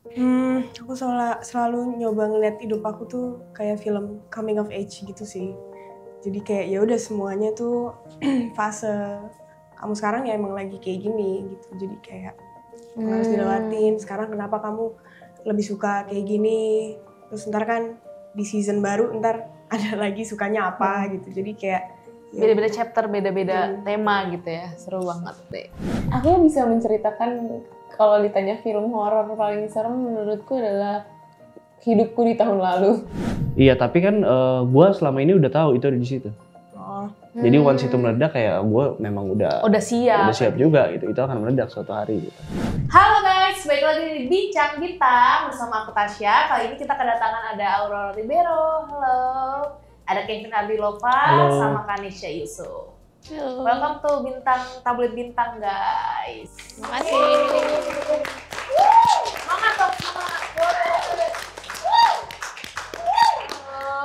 Aku selalu nyoba ngeliat hidup aku tuh kayak film coming of age gitu sih. Jadi kayak ya udah semuanya tuh fase kamu sekarang ya emang lagi kayak gini gitu. Jadi kayak harus dilewatin. Sekarang kenapa kamu lebih suka kayak gini? Terus ntar kan di season baru ntar ada lagi sukanya apa gitu. Jadi kayak beda-beda chapter, beda-beda tema gitu ya. Seru banget deh. Aku bisa menceritakan kalau ditanya film horor paling serem menurutku adalah Hidupku di Tahun Lalu. Iya, tapi kan gue selama ini udah tahu itu ada di situ. Jadi once itu meledak kayak gue memang udah siap juga gitu. Itu akan meledak suatu hari gitu. Halo guys, balik lagi di Bincang Bintang bersama aku Tasya. Kali ini kita kedatangan ada Aurora Ribeiro. Halo. Ada Kevin Ardilova sama Kanisha Yusuf. Halo. Welcome to Bintang Tablet Bintang guys. Makasih. Semangat dong, semangat.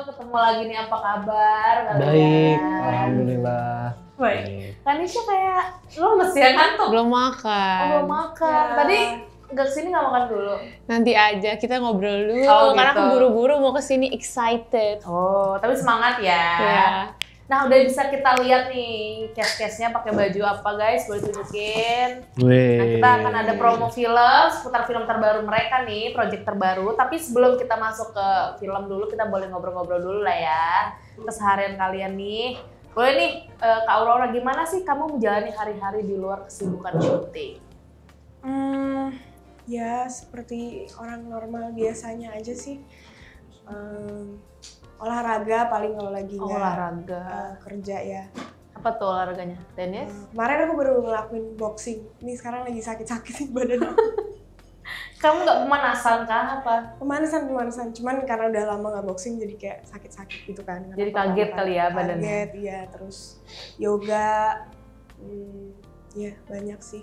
Ketemu lagi nih, apa kabar? Baik, alhamdulillah. Baik. Kanisha kayak lemes ya, ngantuk? Belum makan. Oh, belum makan. Ya. Tadi nggak kesini nggak makan dulu? Nanti aja kita ngobrol dulu. Oh, karena gitu. aku buru-buru mau kesini excited. Oh, tapi semangat ya. Ya. Nah, udah bisa kita lihat nih cast-castnya pakai baju apa guys? Boleh tunjukin. Nah, kita akan ada promo film seputar film terbaru mereka nih, project terbaru. Tapi sebelum kita masuk ke film dulu, kita boleh ngobrol-ngobrol dulu lah ya. Keseharian kalian nih. Boleh nih, Kak Aurora, gimana sih kamu menjalani hari-hari di luar kesibukan syuting? Ya seperti orang normal biasanya aja sih. Olahraga paling kalau lagi nggak Olahraga. kerja ya. Apa tuh olahraganya? Tenis? Kemarin aku baru ngelakuin boxing. Ini sekarang lagi sakit-sakit nih badan aku. Kamu nggak pemanasan kah apa? Pemanasan. Cuman karena udah lama nggak boxing jadi kayak sakit-sakit gitu kan. Jadi kaget kali ya badannya? Kaget, iya. Terus yoga, ya banyak sih.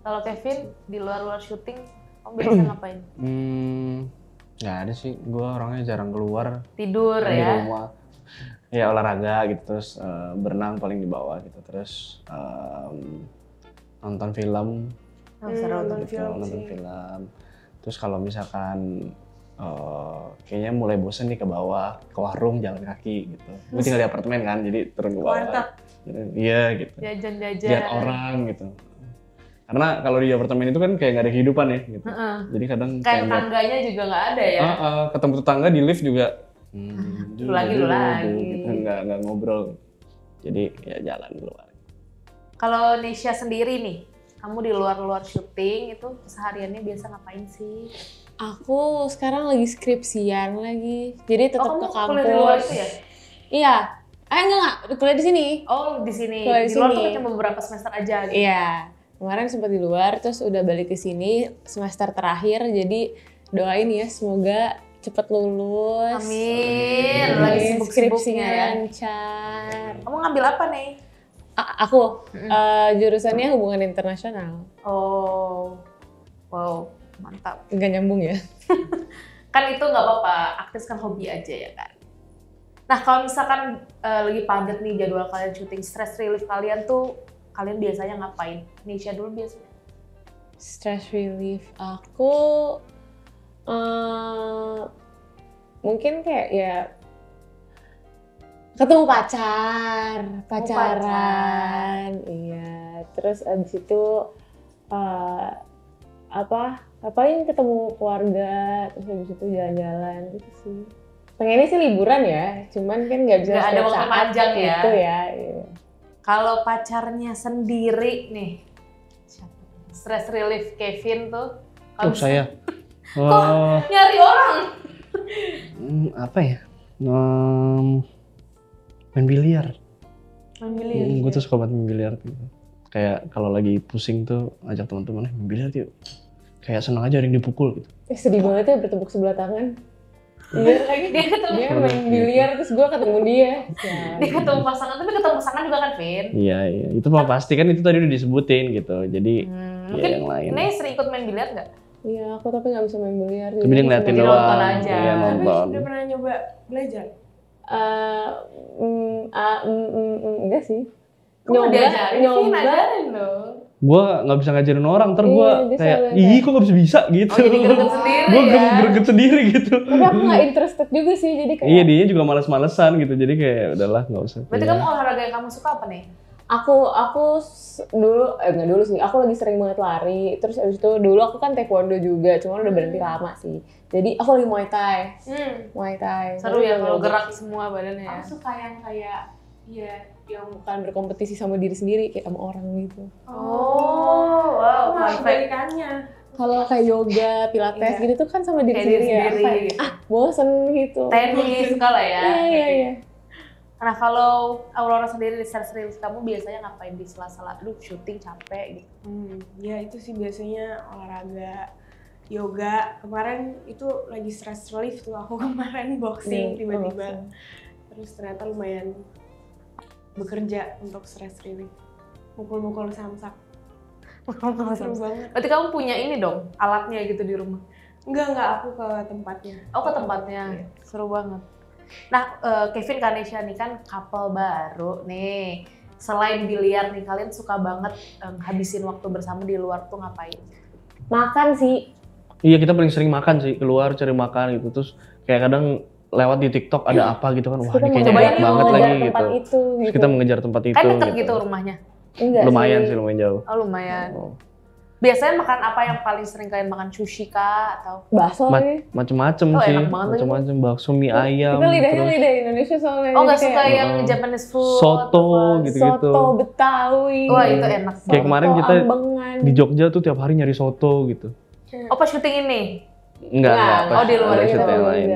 Kalau Kevin, di luar syuting, kamu biasa ngapain? Nggak ada sih, gue orangnya jarang keluar. Tidur Di ya? rumah. Ya olahraga gitu, terus berenang paling di bawah gitu, terus nonton film. Nonton Gitu, film nonton sih. film. Terus kalau misalkan kayaknya mulai bosen nih ke bawah, ke warung jalan kaki gitu. Gue tinggal di apartemen kan, jadi turun ke bawah. Mantap. Iya gitu. Jajan-jajan. Lihat orang gitu. Karena kalau di apartemen itu kan kayak nggak ada kehidupan ya gitu. Jadi kadang Kayak ngeliat- tetangganya juga nggak ada ya? ketemu tetangga di lift juga. Lu lagi. Gitu, nggak ngobrol. Jadi ya jalan keluar. Kalau Nesha sendiri nih, kamu di luar syuting itu kesehariannya biasa ngapain sih? Aku sekarang lagi skripsian lagi. Jadi tetap ke kamu kampus. kuliah di luar itu ya? Iya. Enggak. Kuliah di sini. Oh, di sini. Kuliah Di luar sini. tuh cuma beberapa semester aja gitu. Iya. Kemarin sempat di luar, terus udah balik ke sini semester terakhir. Jadi doain ya semoga cepet lulus. Amin. Lagi sibuk-sibuknya ya. lancar. Kamu ngambil apa nih? Aku jurusannya hubungan internasional. Oh, wow, mantap. Nggak nyambung ya? Kan itu nggak apa-apa, aktif kan hobi aja ya kan. Nah kalau misalkan lagi padat nih jadwal kalian syuting, stress relief kalian tuh kalian biasanya ngapain? Nisha dulu biasanya. Stress relief aku mungkin kayak ya ketemu pacaran, iya. Terus abis itu apain ketemu keluarga, terus abis itu jalan-jalan gitu sih. Pengennya sih liburan ya, cuman kan nggak bisa Nggak ada setiap waktu saat panjang ya. gitu ya. Iya. Kalau pacarnya sendiri nih, stress relief Kevin tuh. Oh saya. Kok nyari orang? Apa ya? Main biliar. Main biliar. Gue tuh suka banget main biliar gitu. Kayak kalau lagi pusing tuh ajak teman-teman main biliar yuk. Kayak senang aja ada yang dipukul gitu. Sedih banget ya bertepuk sebelah tangan. Iya lagi dia main biliar terus gue ketemu dia. Dia ketemu pasangan, tapi ketemu pasangan juga kan, Vin? Iya. Itu mah pasti kan itu tadi udah disebutin gitu. Jadi Mungkin yang lain. ini sering ikut main biliar nggak? Iya, aku tapi nggak bisa main biliar. Tapi dia ngeliatin Jadi doang. nonton aja. Iya, Tapi nonton. udah pernah nyoba belajar? Enggak sih. Kamu diajarin, Vin, ajarin dong. gue nggak bisa ngajarin orang, ntar gue kayak kok nggak bisa gitu. Oh, jadi greget sendiri. Gue greget sendiri gitu. Tapi aku nggak interested juga sih, jadi kayak. Iya, dia juga males-malesan gitu, jadi kayak udahlah nggak usah. Berarti kamu olahraga yang kamu suka apa nih? Aku dulu nggak dulu sih, aku lagi sering banget lari. Terus abis itu dulu aku kan taekwondo juga, cuma udah berhenti lama sih. Jadi aku lagi Muay Thai. Muay Thai. Seru ya kalau gerak semua badannya ya. Aku suka yang kayak yang bukan berkompetisi sama diri sendiri, kayak sama orang gitu. Oh, wow, kebalikannya. Kalau kayak yoga, pilates gitu tuh kan sama diri sendiri ya. Gitu. Bosen gitu. Tenis suka lah ya. Iya. Nah kalau Aurora sendiri di series kamu biasanya ngapain di sela-sela? Aduh syuting capek gitu. Ya itu sih biasanya olahraga, yoga. Kemarin itu lagi stress relief tuh aku kemarin boxing tiba-tiba. Terus ternyata lumayan bekerja untuk stress relief. Mukul-mukul samsak. Seru banget. Berarti kamu punya ini dong, alatnya gitu di rumah? Enggak, aku ke tempatnya. Oh ke tempatnya, seru banget. Nah, Kevin Kanesha nih kan couple baru nih. Selain biliar nih, kalian suka banget habisin waktu bersama di luar tuh ngapain? Makan sih. Iya, kita paling sering makan sih, keluar cari makan gitu. Terus kayak kadang lewat di TikTok ada apa gitu kan, wah ini kayaknya enak banget lagi gitu. Terus kita mengejar tempat itu. Kan deket gitu rumahnya? Enggak lumayan sih, lumayan jauh. Oh lumayan. Biasanya makan apa yang paling sering kalian makan? Sushi kah atau bakso lagi? Macem-macem sih, macem-macem bakso, mie ayam. Kita lidah Indonesia soalnya. Oh nggak suka yang Japanese food? Soto gitu-gitu. Soto Betawi. Wah itu enak. Kayak kemarin kita di Jogja tuh tiap hari nyari soto gitu. Oh pas syuting ini? Enggak. Oh di luar itu yang lain.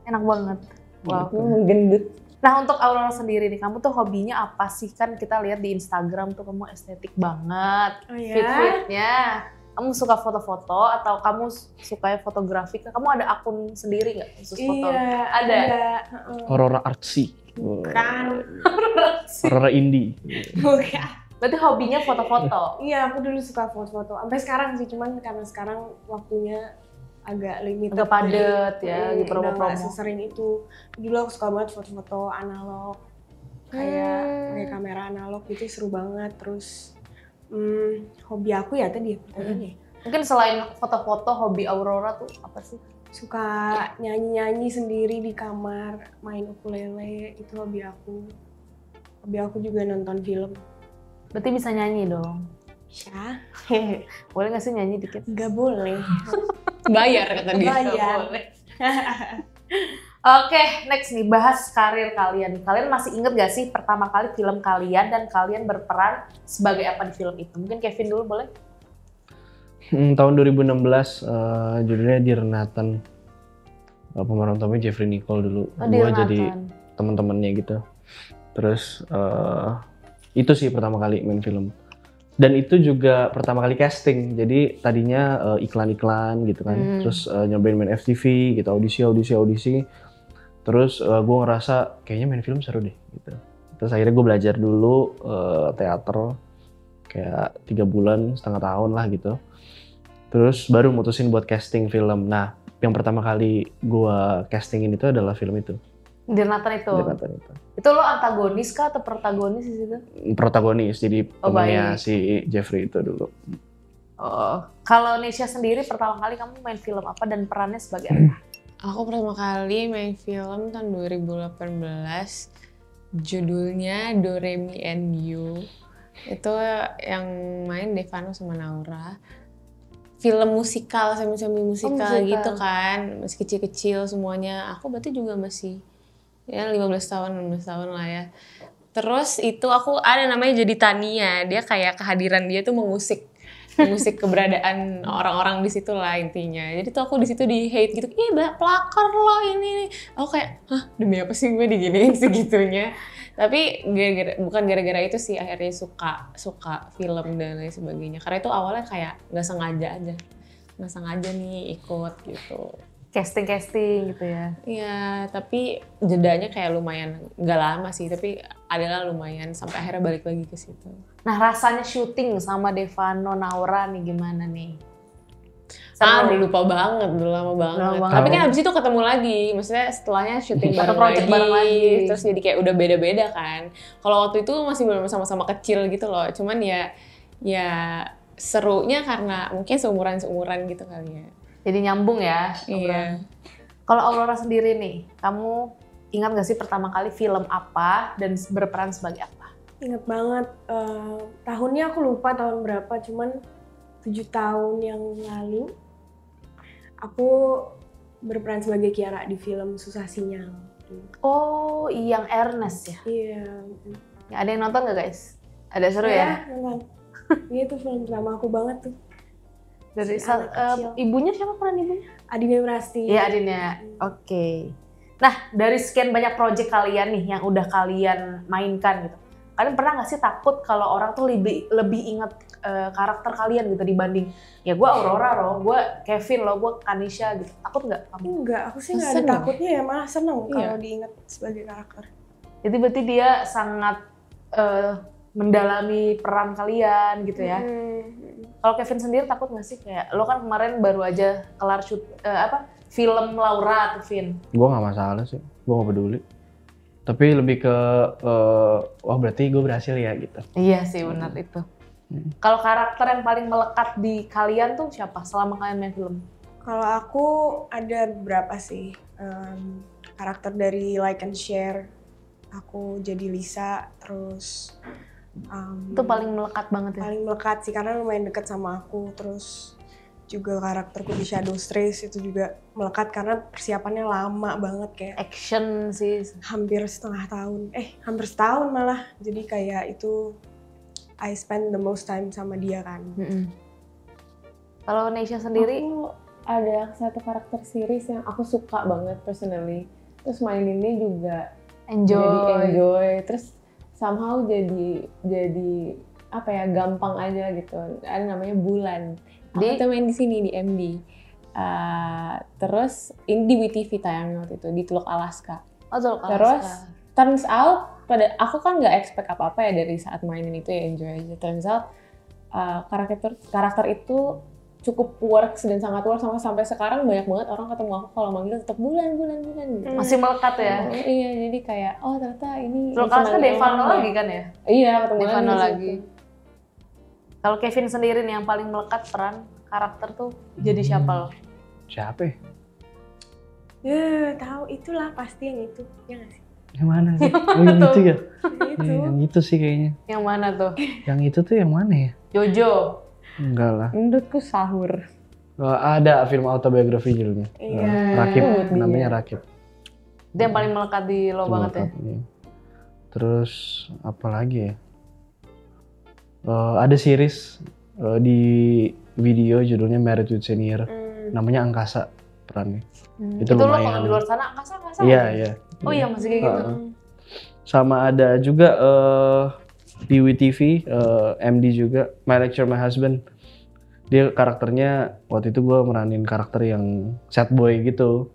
Enak banget. Wow. Menggendut. Nah untuk Aurora sendiri nih, kamu tuh hobinya apa sih? Kan kita lihat di Instagram tuh kamu estetik banget, fit-fitnya. Kamu suka foto-foto atau kamu suka fotografi? Kamu ada akun sendiri nggak khusus foto? Iya, ada. Aurora Artsy. Bukan. Aurora Indie. Bukan. Berarti hobinya foto-foto? Iya, aku dulu suka foto-foto. Sampai sekarang sih, cuman karena sekarang waktunya agak limited. Agak padet ya, di promo-promo. Udah gak sesering itu. Dulu aku suka banget foto-foto analog. Kayak pakai kamera analog gitu, seru banget. Terus hobi aku ya tadi pertanyaannya. Mungkin selain foto-foto, hobi Aurora tuh apa sih? Suka nyanyi-nyanyi sendiri di kamar, main ukulele, itu hobi aku. Hobi aku juga nonton film. Berarti bisa nyanyi dong? Bisa. Boleh gak sih nyanyi dikit? Gak boleh. Bayar kata dia. Bayar. Oke, next nih, bahas karir kalian. Kalian masih inget gak sih pertama kali film kalian dan kalian berperan sebagai apa di film itu? Mungkin Kevin dulu boleh? Tahun 2016, judulnya Dear Nathan. Pemeran utamanya Jeffrey Nicole dulu. Gua jadi teman-temannya gitu. Terus itu sih pertama kali main film. Dan itu juga pertama kali casting, jadi tadinya iklan-iklan gitu kan, terus nyobain main FTV gitu, audisi. Terus gue ngerasa kayaknya main film seru deh gitu. Terus akhirnya gue belajar dulu teater, kayak 3 bulan, setengah tahun lah gitu. Terus baru mutusin buat casting film. Nah, yang pertama kali gue castingin itu adalah film itu. Dear Nathan itu? Itu lo antagonis kah atau protagonis di situ? Protagonis, jadi temannya si Jeffrey itu dulu. Oh, kalau Nesha sendiri pertama kali kamu main film apa dan perannya sebagai apa? Aku pertama kali main film tahun 2018, judulnya Doremi and You. Itu yang main Devano sama Naura. Film musikal, semi musikal gitu kan, masih kecil-kecil semuanya. Aku berarti juga masih ya 16 tahun lah ya. Terus itu aku ada namanya jadi Tania, dia kayak kehadiran dia tuh mengusik keberadaan orang-orang di situ lah intinya. Jadi tuh aku di situ di hate gitu, pelakor lo ini. Aku kayak, hah demi apa sih gue diginiin segitunya. Tapi bukan gara-gara itu sih akhirnya suka film dan lain sebagainya. Karena itu awalnya kayak nggak sengaja nih ikut gitu. Casting gitu ya? Iya, tapi jedanya kayak lumayan, nggak lama sih, tapi adalah lumayan sampai akhirnya balik lagi ke situ. Nah rasanya syuting sama Devano, Naura nih gimana nih? Udah lupa banget, udah lama banget. Tapi kan abis itu ketemu lagi, maksudnya setelahnya syuting bareng lagi, terus jadi kayak udah beda-beda kan. Kalau waktu itu masih belum sama-sama kecil gitu loh, cuman ya ya serunya karena mungkin seumuran gitu kali ya. Jadi nyambung ya. Iya. Kalau Aurora sendiri nih, kamu ingat gak sih pertama kali film apa dan berperan sebagai apa? Ingat banget, tahunnya aku lupa tahun berapa, cuman 7 tahun yang lalu aku berperan sebagai Kiara di film Susah Sinyal. Oh, yang Ernest ya? Iya. Ya, ada yang nonton gak guys? Ada seru ya? Nonton. Iya, itu film pertama aku banget tuh. Dari Si anak kecil. ibunya siapa peran ibunya? Adina Prasti. Iya, Adinnya. Oke. Nah, dari sekian banyak project kalian nih yang udah kalian mainkan gitu. Kalian pernah nggak sih takut kalau orang tuh lebih ingat karakter kalian gitu dibanding ya gue Aurora loh, gue Kevin loh, gue Kanisha gitu. Takut nggak kamu? Enggak, aku sih nggak ada Seneng. takutnya ya, malah seneng Iya. kalau diingat sebagai karakter. Jadi berarti dia sangat mendalami peran kalian gitu ya. Kalau Kevin sendiri takut nggak sih kayak lo kan kemarin baru aja kelar shoot film Laura tuh Vin. Gue nggak masalah sih, gue nggak peduli. Tapi lebih ke wah berarti gue berhasil ya gitu. Iya sih benar itu. Kalau karakter yang paling melekat di kalian tuh siapa selama kalian main film? Kalau aku ada beberapa sih karakter dari Like and Share. Aku jadi Lisa, terus Itu paling melekat banget ya? paling melekat sih karena lumayan deket sama aku. Terus juga karakterku di Shadow Strays itu juga melekat karena persiapannya lama banget, kayak Action sih. hampir setengah tahun, hampir setahun malah. Jadi kayak itu I spend the most time sama dia kan. Kalau Neisha sendiri, Aku ada satu karakter series yang aku suka banget personally. Terus maininnya juga jadi enjoy. Terus somehow jadi apa ya, gampang aja gitu. Ada namanya Bulan. Dia main di sini di MD. Terus ini di WTV tayangnya waktu itu di Teluk Alaska. Terus turns out aku kan nggak expect apa-apa ya dari saat mainin itu, ya enjoy aja. Turns out karakter itu cukup works dan sangat works sampai sekarang banyak banget orang ketemu aku kalau manggil tetap bulan gitu. masih melekat ya? Iya, jadi kayak ternyata ini Teluk Alaska Devano lagi kan ya? Iya, ketemu Devano lagi. lagi. Kalau Kevin sendiri nih yang paling melekat peran karakter tuh jadi siapa lo? Siapa ya? Tahu, itulah pasti yang itu, ya nggak sih? Yang mana sih? Oh yang itu ya? Itu. Yang itu sih kayaknya. Yang mana tuh? Yang itu tuh yang mana ya? Jojo. Enggak lah. Menurutku Sahur. Ada film autobiografi judulnya. Iya. Rakib, Dia. namanya Rakib. Itu yang paling melekat di lo Itu banget ya? lengkap, iya. Terus apa lagi ya? Ada series di video judulnya Married with Senior. Namanya Angkasa perannya. Itu Itu lo lumayan. kalau di luar sana angkasa Iya, aja? iya. Oh iya masih kayak gitu? Sama ada juga di WTV, MD juga, My Lecture My Husband. Dia karakternya, waktu itu gue meranin karakter yang sad boy gitu.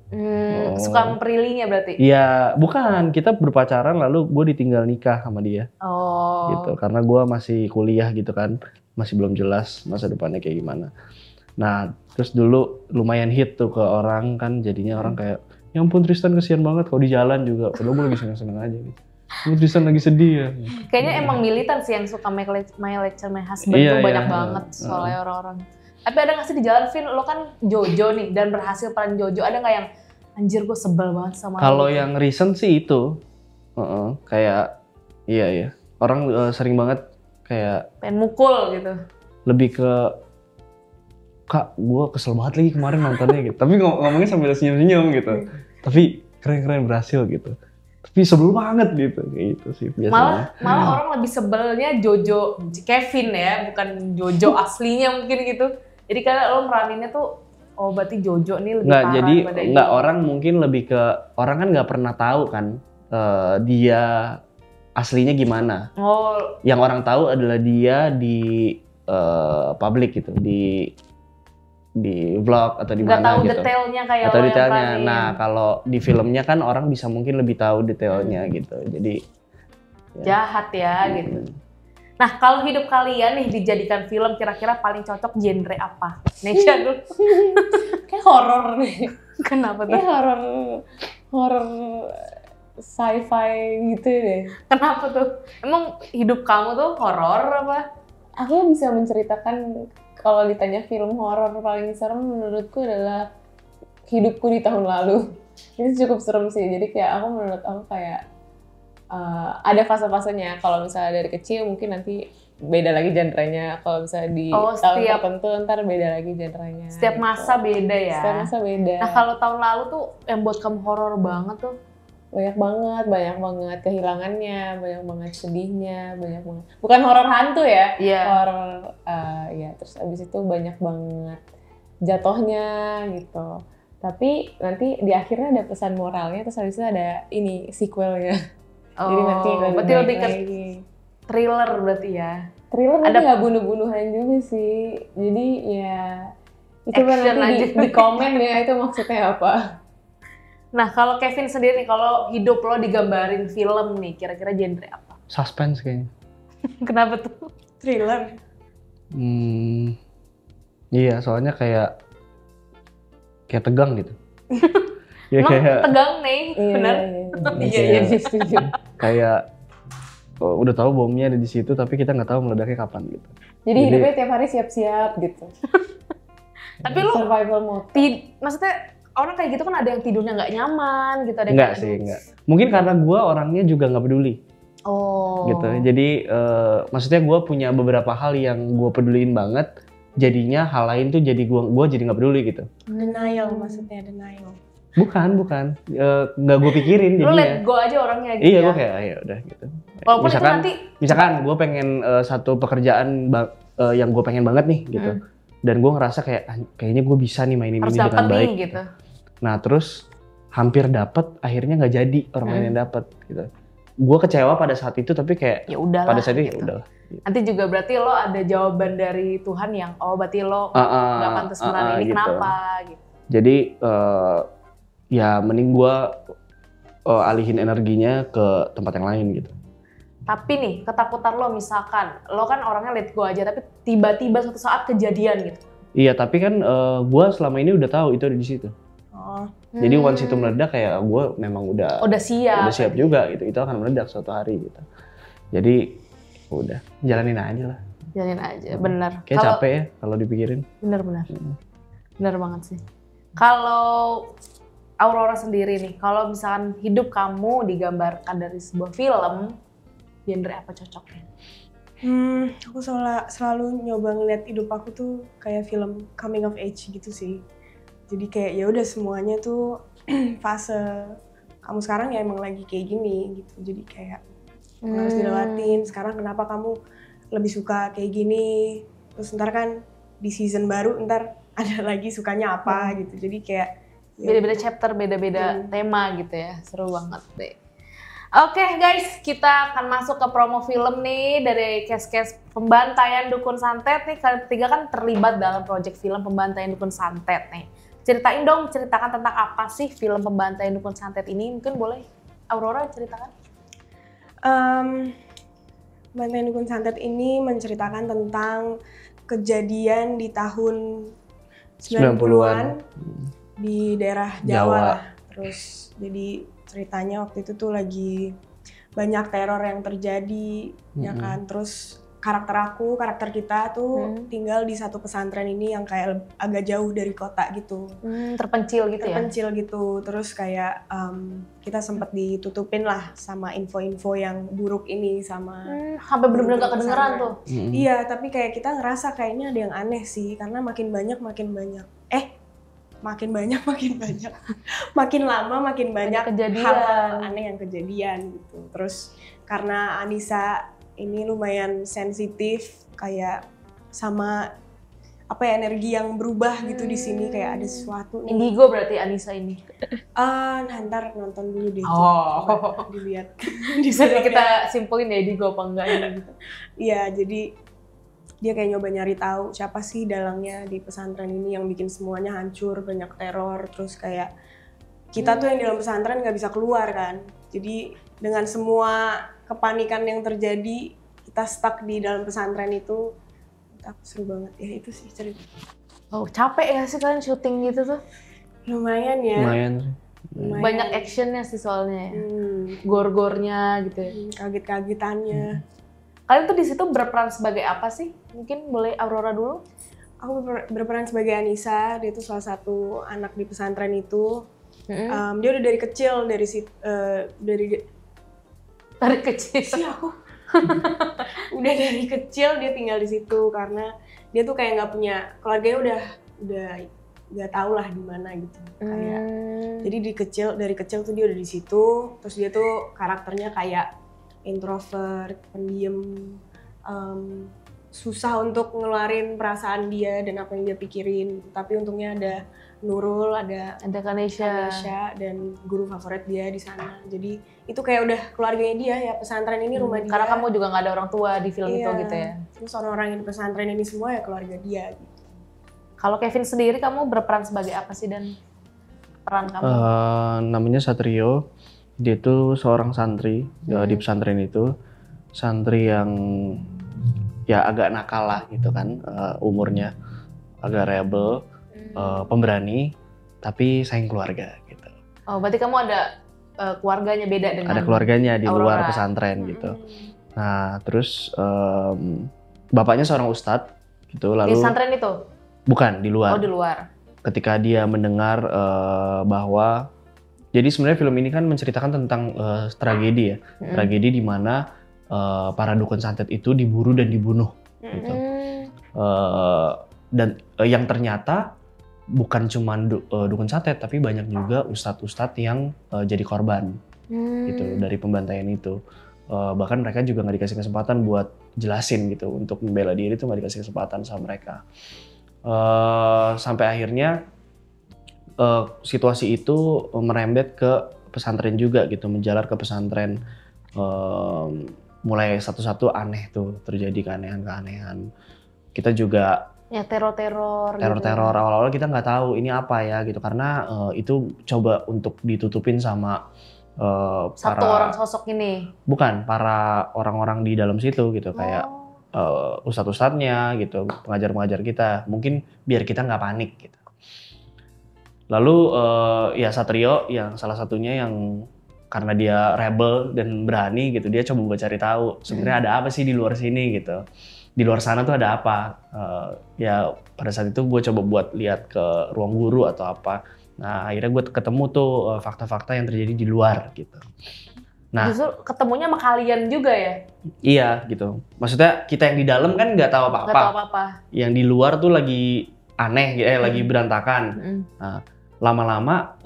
Suka memperilinya berarti? Iya, bukan. Kita berpacaran lalu gue ditinggal nikah sama dia. Oh. Gitu. Karena gue masih kuliah gitu kan. Masih belum jelas masa depannya kayak gimana. Nah, terus dulu lumayan hit tuh ke orang kan. Jadinya orang kayak, ya ampun Tristan kesian banget kalau di jalan juga. Padahal gue lagi seneng-seneng aja gitu. Tristan lagi sedih ya. Kayaknya emang militan sih yang suka My Lecture My Husband Iya, tuh iya, banyak iya. banget soalnya orang-orang. Tapi ada nggak sih di jalan, Vin? Lo kan Jojo nih dan berhasil peran Jojo. Ada nggak yang anjir gue sebel banget sama Kalau lo? yang recent sih itu, kayak iya. Orang sering banget kayak Pengen mukul gitu. lebih ke Kak, gue kesel banget lagi kemarin nontonnya gitu. Tapi ngomongnya sambil senyum-senyum gitu. Tapi keren-keren berhasil gitu. Tapi sebel banget gitu, kayak gitu sih biasanya. Malah orang lebih sebelnya Jojo Kevin ya, bukan Jojo aslinya mungkin gitu. Jadi karena lo meraninnya tuh, oh berarti Jojo nih lebih Nggak, parah jadi daripada nggak, ini. orang mungkin lebih ke, orang kan nggak pernah tahu kan dia aslinya gimana. Oh, Yang orang tahu adalah dia di public gitu, di vlog atau di nggak mana tahu gitu. detailnya kayak Atau lo yang detailnya. peranin. Nah, kalau di filmnya kan orang bisa mungkin lebih tahu detailnya gitu. Jadi Jahat ya gitu. Nah, kalau hidup kalian nih dijadikan film, kira-kira paling cocok genre apa? Neisha dulu. Kayak horor nih. Kenapa tuh? Kayak horor sci-fi gitu deh. Kenapa tuh? Emang hidup kamu tuh horor apa? aku bisa menceritakan kalau ditanya film horor paling serem menurutku adalah Hidupku di Tahun Lalu. Itu cukup serem sih. Jadi kayak menurut aku kayak ada fase-fasenya. Kalau misalnya dari kecil mungkin nanti beda lagi genrenya. Kalau misalnya di tahun tertentu ntar beda lagi genrenya. Setiap masa gitu. Beda ya. Setiap masa beda. Nah kalau tahun lalu tuh yang buat kamu horor banget tuh? Banyak banget kehilangannya, banyak banget sedihnya, banyak banget. Bukan horor hantu ya, horor ya. Terus abis itu banyak banget jatuhnya gitu. Tapi nanti di akhirnya ada pesan moralnya, terus habis itu ada ini sequelnya. Jadi nanti berarti lebih ke thriller berarti ya. Thriller ada nggak bunuh-bunuhan juga sih. Jadi ya itu nanti di komen ya itu maksudnya apa. Nah, kalau Kevin sendiri nih, kalau hidup lo digambarin film nih, kira-kira genre apa? Suspense kayaknya. Kenapa tuh? Thriller. Iya, soalnya kayak tegang gitu. Ya kayak tegang nih, benar? Iya, setuju. Kayak udah tahu bomnya ada di situ, tapi kita nggak tahu meledaknya kapan gitu. Jadi hidupnya tiap hari siap-siap gitu. Tapi lo survival mode. Maksudnya orang kayak gitu kan ada yang tidurnya nggak nyaman gitu, ada yang enggak sih, enggak. Mungkin karena gue orangnya juga nggak peduli. Gitu. Jadi maksudnya gue punya beberapa hal yang gue peduliin banget. Jadinya hal lain tuh jadi gue jadi nggak peduli gitu. Denial maksudnya, denial. Bukan. Nggak gue pikirin jadinya. Lu let go aja orangnya gitu. Iya, gue kayak ya udah gitu. Walaupun misalkan gue pengen satu pekerjaan yang gue pengen banget nih gitu. Dan gue ngerasa kayaknya gue bisa nih mainin ini dengan baik. Nih, gitu. Nah terus hampir dapet, akhirnya nggak jadi orang lain yang dapet gitu. Gue kecewa pada saat itu, tapi kayak ya udahlah, pada saat itu gitu. Ya udahlah. Gitu. Nanti juga berarti lo ada jawaban dari Tuhan yang berarti lo nggak pantas menang ini gitu. Kenapa gitu. Jadi ya mending gue alihin energinya ke tempat yang lain gitu. Tapi nih ketakutan lo misalkan lo kan orangnya let go aja, tapi tiba-tiba suatu saat kejadian gitu. Iya, tapi kan gue selama ini udah tahu itu ada di situ. Jadi once itu meledak kayak gue memang udah siap juga gitu. Itu akan meledak suatu hari gitu. Jadi udah jalanin aja lah. Jalanin aja, bener. Kayak capek ya kalau dipikirin. Bener. Bener banget sih. Kalau Aurora sendiri nih, kalau misalkan hidup kamu digambarkan dari sebuah film, genre apa cocoknya? Aku selalu nyoba ngeliat hidup aku tuh kayak film coming of age gitu sih. Jadi kayak ya udah semuanya tuh fase kamu sekarang ya emang lagi kayak gini gitu. Jadi kayak harus dilewatin. Sekarang kenapa kamu lebih suka kayak gini? Terus ntar kan di season baru ntar ada lagi sukanya apa gitu. Jadi kayak beda-beda chapter, beda-beda tema gitu ya. Seru banget deh. Oke guys, kita akan masuk ke promo film nih dari Kes-Kes Pembantaian Dukun Santet nih. Kalian bertiga kan terlibat dalam proyek film Pembantaian Dukun Santet nih. Ceritakan tentang apa sih film Pembantaian Dukun Santet ini? Mungkin boleh Aurora ceritakan? Pembantaian Dukun Santet ini menceritakan tentang kejadian di tahun 90-an di daerah Jawa lah. Terus jadi ceritanya waktu itu tuh lagi banyak teror yang terjadi, ya kan. Terus karakter kita tuh tinggal di satu pesantren ini yang kayak agak jauh dari kota gitu. Terpencil gitu ya? Terpencil gitu. Terus kayak kita sempat ditutupin lah sama info-info yang buruk ini sama... sampai bener-bener gak kedengeran tuh? Iya, tapi kayak kita ngerasa kayaknya ada yang aneh sih. Karena makin banyak. Makin lama makin banyak hal aneh yang kejadian gitu. Terus karena Anissa ini lumayan sensitif kayak sama apa ya, energi yang berubah gitu di sini, kayak ada sesuatu nih. Indigo berarti Anissa ini. Ntar nonton dulu deh. Dilihat. Bisa kita simpulin ya Indigo apa enggak gitu. Iya, jadi dia kayak nyoba nyari tahu siapa sih dalangnya di pesantren ini yang bikin semuanya hancur, banyak teror, terus kayak kita tuh yang di dalam pesantren nggak bisa keluar kan. Jadi dengan semua kepanikan yang terjadi, kita stuck di dalam pesantren itu, seru banget ya, itu sih cerita. Oh, capek ya sih kalian syuting gitu tuh? Lumayan ya. Lumayan. Banyak actionnya sih soalnya ya. Gor-gornya gitu ya. Kaget-kagetannya. Kalian tuh di situ berperan sebagai apa sih? Mungkin boleh Aurora dulu. Aku berperan sebagai Anissa, dia tuh salah satu anak di pesantren itu. Dia udah dari kecil, dari kecil. Sih aku. Udah dari kecil dia tinggal di situ karena dia tuh kayak nggak punya keluarganya, udah nggak tahu lah di mana gitu. Kayak jadi dari kecil tuh dia udah di situ. Terus dia tuh karakternya kayak introvert, pendiam, susah untuk ngeluarin perasaan dia dan apa yang dia pikirin. Tapi untungnya ada Nurul, ada Kanesha dan guru favorit dia di sana. Jadi itu kayak udah keluarganya dia ya, pesantren ini rumah dia. Karena kamu juga nggak ada orang tua di film itu gitu ya. Terus orang-orang yang di pesantren ini semua ya keluarga dia gitu. Kalau Kevin sendiri kamu berperan sebagai apa sih dan peran kamu? Namanya Satrio. Dia tuh seorang santri di pesantren itu. Santri yang ya agak nakal lah gitu kan, umurnya agak rebel. Pemberani tapi sayang keluarga gitu. Oh, berarti kamu ada keluarganya beda dengan ada keluarganya di Aurora. luar pesantren gitu. Nah, terus bapaknya seorang ustadz gitu. Lalu di pesantren itu? Bukan, di luar. Oh, di luar. Ketika dia mendengar bahwa jadi sebenarnya film ini kan menceritakan tentang tragedi ya. Tragedi di mana para dukun santet itu diburu dan dibunuh gitu. Dan yang ternyata bukan cuma dukun santet, tapi banyak juga ustadz-ustadz yang jadi korban gitu dari pembantaian itu. Bahkan mereka juga nggak dikasih kesempatan buat jelasin gitu, untuk membela diri tuh nggak dikasih kesempatan sama mereka. Sampai akhirnya situasi itu merembet ke pesantren juga gitu, menjalar ke pesantren. Mulai satu-satu aneh tuh, terjadi keanehan-keanehan. Kita juga ya teror-teror gitu. Awal-awal kita nggak tahu ini apa ya gitu, karena itu coba untuk ditutupin sama satu orang sosok ini. Bukan, para orang-orang di dalam situ gitu, kayak ustadz-ustadznya gitu, pengajar-pengajar kita, mungkin biar kita nggak panik gitu. Lalu ya Satrio yang salah satunya yang karena dia rebel dan berani gitu, dia coba buat cari tahu sebenarnya ada apa sih di luar sini gitu. Di luar sana tuh ada apa? Ya pada saat itu gue coba buat lihat ke ruang guru atau apa. Nah akhirnya gue ketemu tuh fakta-fakta yang terjadi di luar gitu. Nah justru ketemunya sama kalian juga ya? Iya gitu. Maksudnya kita yang di dalam kan nggak tahu apa-apa. Nggak tahu apa-apa. Yang di luar tuh lagi aneh, lagi berantakan. Nah, lama-lama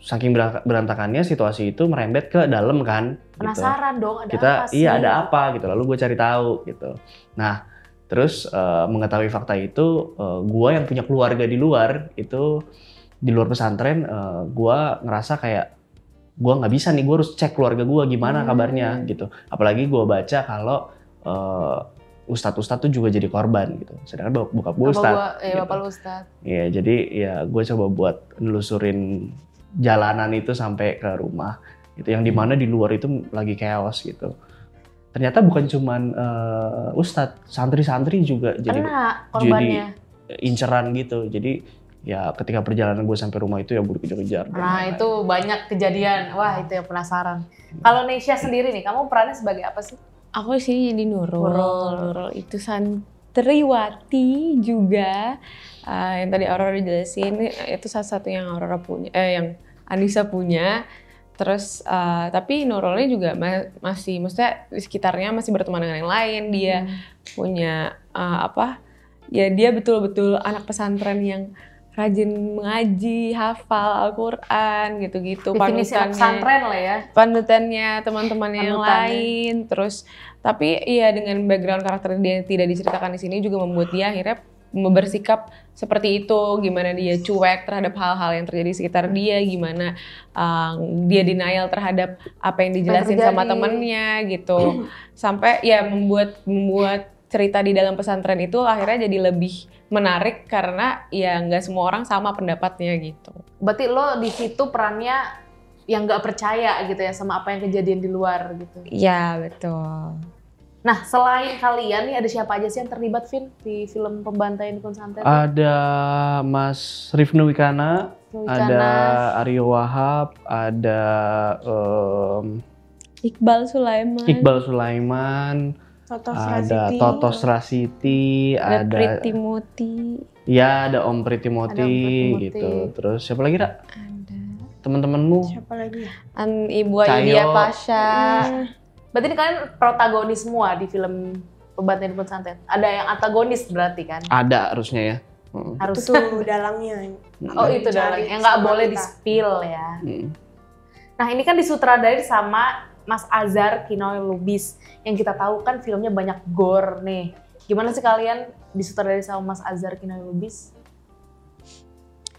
saking berantakannya situasi itu merembet ke dalam kan. Penasaran gitu. Dong ada kita, apa sih? Iya ada apa gitu, lalu gue cari tahu gitu. Nah terus mengetahui fakta itu, gue yang punya keluarga di luar itu, di luar pesantren, gue ngerasa kayak gue nggak bisa nih, gue harus cek keluarga gue gimana kabarnya gitu. Apalagi gue baca kalau ustadz-ustadz tuh juga jadi korban gitu. Sedangkan bokap gue ustadz. Iya, bapak lu ustadz. Iya, jadi ya gue coba buat nelusurin jalanan itu sampai ke rumah. Itu yang dimana di luar itu lagi chaos gitu. Ternyata bukan cuman ustadz, santri-santri juga jadi inceran gitu. Jadi ya ketika perjalanan gue sampai rumah itu ya gue dikejar-kejar. Nah itu banyak kejadian. Wah itu yang penasaran. Kalau Nesha sendiri nih, kamu perannya sebagai apa sih? Aku sih jadi Nurul itu santriwati juga. Yang tadi Aurora jelasin itu salah satu yang Aurora punya, yang Anissa punya. Terus tapi Nurulnya juga masih, maksudnya di sekitarnya masih berteman dengan yang lain. Dia punya ya dia betul-betul anak pesantren yang rajin mengaji, hafal Al-Quran gitu-gitu. Definisi anak pesantren lah ya. Panutannya teman-teman yang lain. Terus tapi iya dengan background karakter dia yang tidak diceritakan di sini juga membuat dia akhirnya bersikap seperti itu. Gimana dia cuek terhadap hal-hal yang terjadi di sekitar dia, gimana dia denial terhadap apa yang dijelasin sama temennya gitu. Sampai ya membuat cerita di dalam pesantren itu akhirnya jadi lebih menarik karena ya nggak semua orang sama pendapatnya gitu. Berarti lo di situ perannya yang nggak percaya gitu ya sama apa yang kejadian di luar gitu. Iya betul. Nah selain kalian nih ada siapa aja sih yang terlibat Vin di film Pembantaian Dukun Santet? Ada Mas Rifnu Wikana, ada Aryo Wahab, ada Iqbal Sulaiman. Toto Totos Rasiti, ada Pretty Moti. Ya, ada Om Pretty Moti gitu. Terus siapa lagi, Ra? Ada. Teman-temanmu? Siapa lagi? Ibu Ayudhya Pasha. Berarti ini kalian protagonis semua di film Pembantian Dukun Santet. Ada yang antagonis berarti kan? Ada harusnya ya. Harus Itu tuh dalangnya. Oh itu dalang yang nggak boleh di-spill ya. Nah ini kan disutradarai sama Mas Azhar Kinoy Lubis. Yang kita tahu kan filmnya banyak gore nih. Gimana sih kalian disutradarai sama Mas Azhar Kinoy Lubis?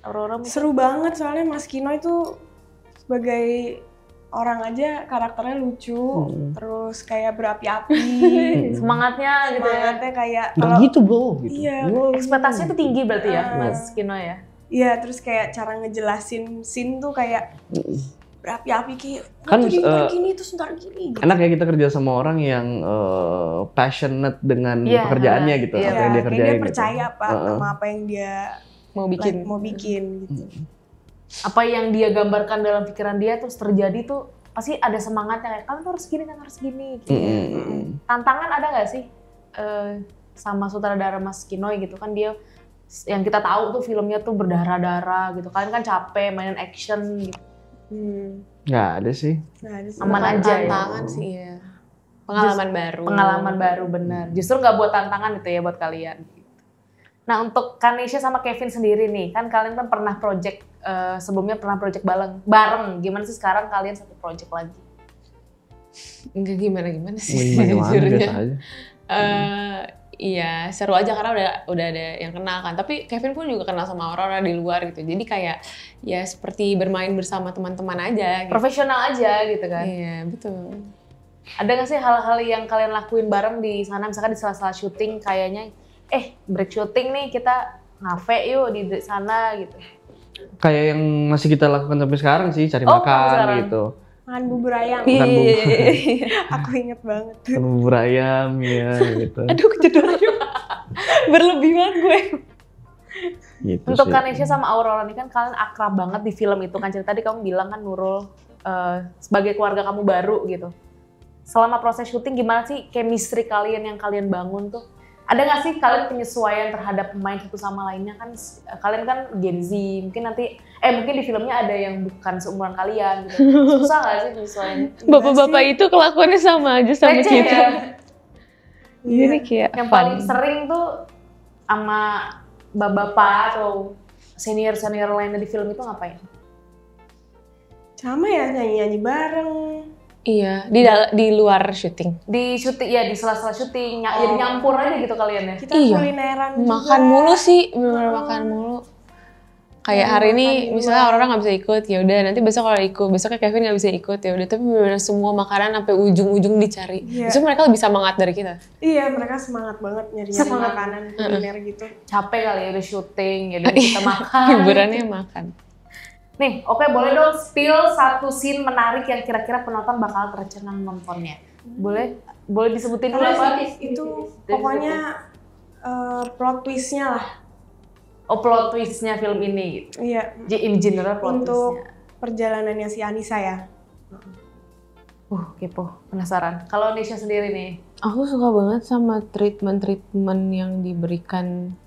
Aurora Seru banget soalnya Mas Kino itu sebagai orang aja karakternya lucu, terus kayak berapi-api. Semangatnya gitu ya. Semangatnya kayak Begitu bro. Gitu. Iya. Ekspektasinya tuh tinggi berarti ya Mas Kino ya? Iya, terus kayak cara ngejelasin scene tuh kayak berapi-api kayak Kan, gini terus ntar gini. Gitu. Enak ya kita kerja sama orang yang passionate dengan pekerjaannya gitu, apa yang dia kerjain. Dia percaya sama apa yang dia mau bikin gitu. Apa yang dia gambarkan dalam pikiran dia terus terjadi tuh pasti ada semangatnya kayak kalian tuh harus gini gitu. Tantangan ada nggak sih sama sutradara Mas Kinoy gitu kan dia yang kita tahu tuh filmnya tuh berdarah-darah gitu. Kalian kan capek mainin action gitu. Nggak ada sih. Aman aja ya. Tantangan sih ya. Pengalaman baru bener. Justru nggak buat tantangan itu ya buat kalian. Nah untuk Kanesha sama Kevin sendiri nih, kan kalian kan pernah project, sebelumnya pernah project bareng. Gimana sih sekarang kalian satu project lagi? Enggak gimana sih Biasa aja. Iya seru aja karena udah ada yang kenal kan. Tapi Kevin pun juga kenal sama Aurora di luar gitu. Jadi kayak ya seperti bermain bersama teman-teman aja. Gitu. Profesional aja gitu kan? Iya betul. Ada nggak sih hal-hal yang kalian lakuin bareng di sana? Misalkan di sela-sela syuting kayaknya break syuting nih kita ngafe yuk di sana gitu. Kayak yang masih kita lakukan sampai sekarang sih, cari makan gitu. Makan bubur ayam. Makan bubur. Aku inget banget. Makan bubur ayam ya gitu. Aduh kejedot berlebih banget gue. Gitu Untuk sih. Kanesha sama Aurora nih kan kalian akrab banget di film itu kan. Tadi kamu bilang kan Nurul sebagai keluarga kamu baru gitu. Selama proses syuting gimana sih chemistry kalian yang kalian bangun tuh? Ada nggak sih kalian penyesuaian terhadap pemain satu sama lainnya kan? Kalian kan Gen Z, mungkin nanti mungkin di filmnya ada yang bukan seumuran kalian gitu. Susah nggak sih penyesuaiannya? Bapak-bapak itu kelakuannya sama aja sama Receh kita. ya? Jadi kayak Yang paling sering tuh sama bapak atau senior-senior lainnya di film itu ngapain? Sama ya nyanyi-nyanyi bareng. Iya, di luar syuting. Di syuting ya di sela-sela syuting jadi nyampur aja gitu kalian ya. Kita kulineran juga. Makan mulu sih, bener-bener makan mulu. Kayak hari ini misalnya Aurora nggak bisa ikut, ya udah nanti besok kalau ikut, besoknya Kevin nggak bisa ikut, ya udah tapi benar-benar semua makanan sampai ujung-ujung dicari. Justru mereka lebih semangat dari kita. Iya, mereka semangat banget nyari-nyari makanan kuliner gitu. Capek kali ya udah syuting, jadi kita makan. Hiburannya makan. Nih, oke, boleh dong spill satu scene menarik yang kira-kira penonton bakal tercengang nontonnya. Boleh disebutin dulu apa? Itu pokoknya plot twist-nya lah. Oh, plot twist-nya film ini gitu. Iya. In general plot untuk twist-nya. perjalanannya si Anissa ya. Kepo, penasaran. Kalau Nisha sendiri nih? Aku suka banget sama treatment yang diberikan.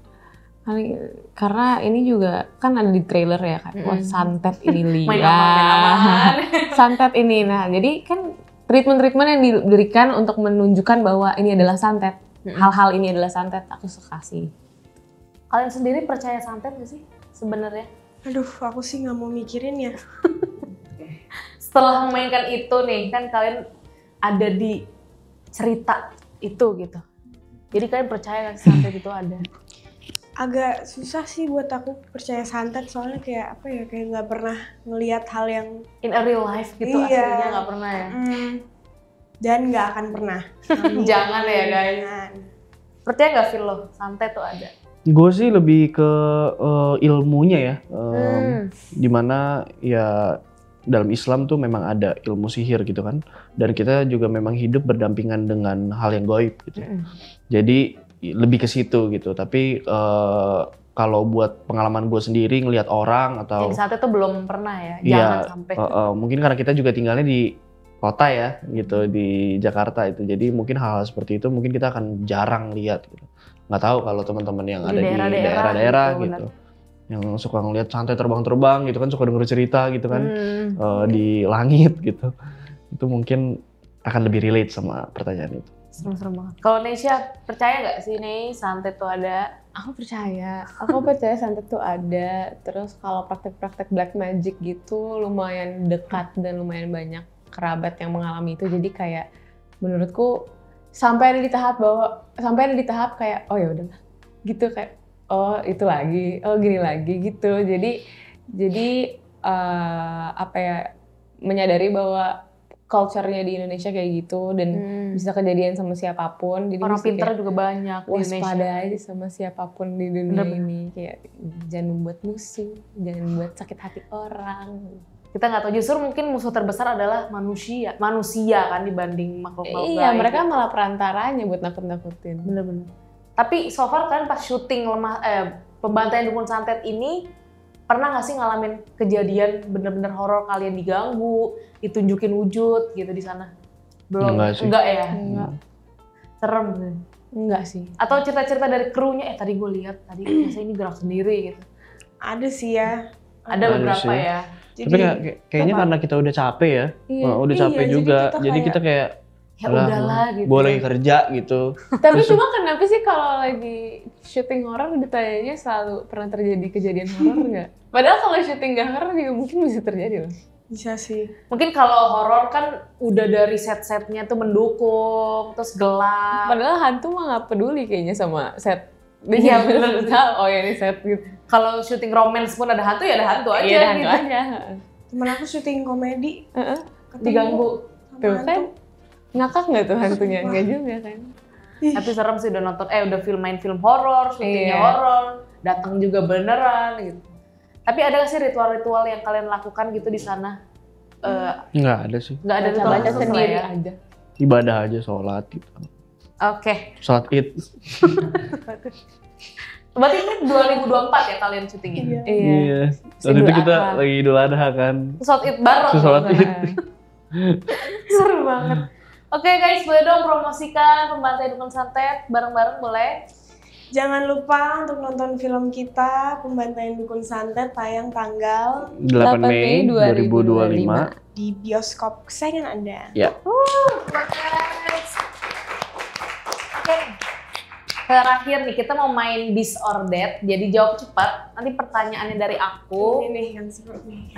Karena ini juga kan ada di trailer ya kan, wah santet ini Main aman. Santet ini, nah jadi kan treatment yang diberikan untuk menunjukkan bahwa ini adalah santet, hal-hal ini adalah santet, aku suka sih. Kalian sendiri percaya santet gak sih sebenarnya? Aduh, aku sih nggak mau mikirin ya. Setelah memainkan itu nih, kan kalian ada di cerita itu gitu. Jadi kalian percaya gak santet itu ada? Agak susah sih buat aku percaya santet soalnya kayak apa ya, kayak nggak pernah ngelihat hal yang in a real life gitu aslinya nggak pernah ya. Dan nggak akan pernah. Jangan ya guys. Percaya nggak feel lo santet tuh ada? Gue sih lebih ke ilmunya ya, dimana ya dalam Islam tuh memang ada ilmu sihir gitu kan, dan kita juga memang hidup berdampingan dengan hal yang gaib gitu. Jadi lebih ke situ gitu, tapi kalau buat pengalaman gue sendiri ngelihat orang atau jadi saat itu belum pernah ya, iya, jangan sampai. Mungkin karena kita juga tinggalnya di kota ya gitu di Jakarta itu. Jadi mungkin hal-hal seperti itu mungkin kita akan jarang lihat gitu. Nggak tahu kalau teman-teman yang ada di daerah-daerah gitu. Yang suka ngelihat santai terbang-terbang gitu kan, suka denger cerita gitu kan di langit gitu. Itu mungkin akan lebih relate sama pertanyaan itu. Serem-serem banget. Kalau Nesya percaya nggak sih nih santet tuh ada? Aku percaya santet tuh ada. Terus kalau praktek-praktek black magic gitu lumayan dekat dan lumayan banyak kerabat yang mengalami itu. Jadi kayak menurutku sampai ada di tahap kayak oh ya udahlah gitu, kayak oh itu lagi, oh gini lagi gitu. Jadi apa ya, menyadari bahwa culture-nya di Indonesia kayak gitu dan bisa kejadian sama siapapun. Jadi orang pintar juga banyak di Indonesia. Waspada aja sama siapapun di dunia ini. Kayak jangan membuat musuh, jangan membuat sakit hati orang. Kita nggak tahu, justru mungkin musuh terbesar adalah manusia kan dibanding makhluk-makhluk lain. Iya, mereka malah perantaranya buat nakut-nakutin. Bener-bener. Tapi so far kan pas syuting Pembantaian Dukun Santet ini pernah nggak sih ngalamin kejadian bener-bener horor, kalian diganggu, ditunjukin wujud gitu di sana? Belum? Enggak ya? Enggak. Serem? Enggak sih. Atau cerita-cerita dari krunya, tadi gue lihat tadi biasanya ini gerak sendiri gitu. Ada sih ya. Ada beberapa ya. Jadi, tapi kayaknya karena kita udah capek ya, udah capek juga, jadi kita kayak ya udahlah gitu. Boleh kerja gitu. Tapi cuma kenapa sih kalau lagi syuting horor ditanyanya selalu pernah terjadi kejadian horor nggak? Padahal kalau syuting nggak horor juga mungkin bisa terjadi loh. Bisa sih. Mungkin kalau horor kan udah dari set-setnya tuh mendukung, terus gelap. Padahal hantu mah nggak peduli kayaknya sama set. Iya bener. Oh ya ini set gitu. Kalau syuting romance pun ada hantu ya ada hantu aja. Iya ada hantu gitu aja. Temen aku syuting komedi, diganggu. Tuh kan. Ngakak nggak tuh hantunya? Nggak juga kan? Tapi serem sih udah nonton, udah main film horor, syutingnya horor, datang juga beneran gitu. Tapi ada nggak sih ritual-ritual yang kalian lakukan gitu di sana? Nggak ada sih. Nggak ada ritual baca sendiri aja. Ibadah aja, sholat gitu. Oke. Sholat Id. Berarti ini 2024 ya kalian syutingnya? Iya. Waktu itu kita lagi Idul Adha kan. Sholat Id bareng. Sholat Id. Seru banget. Oke guys, boleh dong promosikan Pembantaian Dukun Santet bareng-bareng boleh? Jangan lupa untuk nonton film kita Pembantaian Dukun Santet tayang tanggal 8 Mei 2025 di bioskop kesayangan Anda. Ya. Oke. Terakhir nih kita mau main This or That. Jadi jawab cepat. Nanti pertanyaannya dari aku. Ini nih yang seperti ini.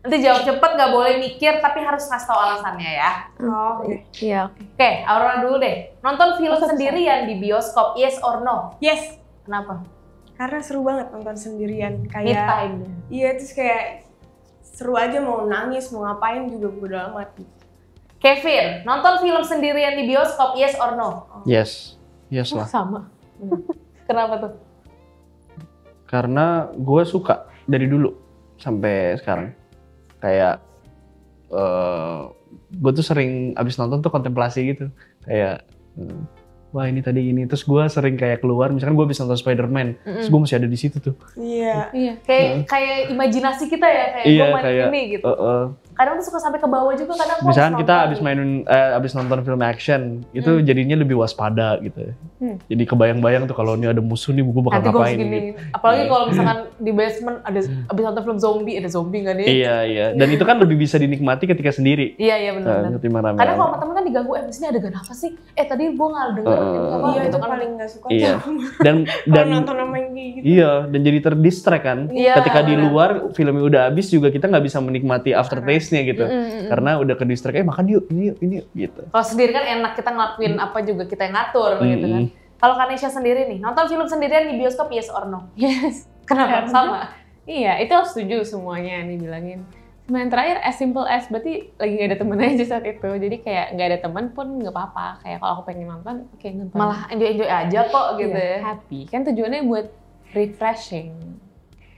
Nanti jawab cepet, nggak boleh mikir, tapi harus ngasih tau alasannya ya. Oh, oke. Iya. Oke, Aurora dulu deh. Nonton film sendirian di bioskop, yes or no? Yes. Kenapa? Karena seru banget nonton sendirian. Me Kayak time. iya, terus kayak seru aja, mau nangis, mau ngapain juga bodo amat. Kevin, nonton film sendirian di bioskop, yes or no? Yes. Yes lah. Sama. Kenapa tuh? Karena gue suka dari dulu sampai sekarang. Kayak gue tuh sering abis nonton tuh kontemplasi gitu, kayak wah ini tadi ini, terus gue sering kayak keluar, misalkan gue abis nonton Spider-Man, terus gue masih ada di situ tuh. Iya. Kayak imajinasi kita ya, kayak gue main ini gitu. Kadang tuh suka sampai ke bawah juga kadang. Misalkan kita abis nonton film action, itu jadinya lebih waspada gitu. Jadi kebayang-bayang tuh kalau ini ada musuh nih, gue bakal ngapain gitu. Apalagi kalau misalkan di basement ada abis nonton film zombie, ada zombie nggak nih? Iya. Dan itu kan lebih bisa dinikmati ketika sendiri. Iya benar. Kadang kalau temen kan diganggu, di sini adegan apa sih? Tadi gue nggak denger apa. Iya, itu kan paling nggak suka. Iya. Dan nonton sama yang kayak gitu. Iya, dan jadi terdistract kan. Iya, ketika di luar filmnya udah habis juga kita nggak bisa menikmati aftertaste-nya gitu. Karena udah ke distract, makan yuk, ini yuk gitu. Kalau sendiri kan enak, kita ngelakuin apa juga kita yang ngatur gitu kan. Kalau Kanesha sendiri nih, nonton film sendirian di bioskop yes or no? Yes. Kenapa? Sama? Iya, itu harus setuju semuanya yang dibilangin. Sama yang terakhir, as simple as, berarti lagi gak ada temen aja saat itu. Jadi kayak gak ada temen pun gak apa-apa. Kayak kalau aku pengen nonton, oke nonton. Malah enjoy aja kok gitu ya. Happy. Kan tujuannya buat refreshing.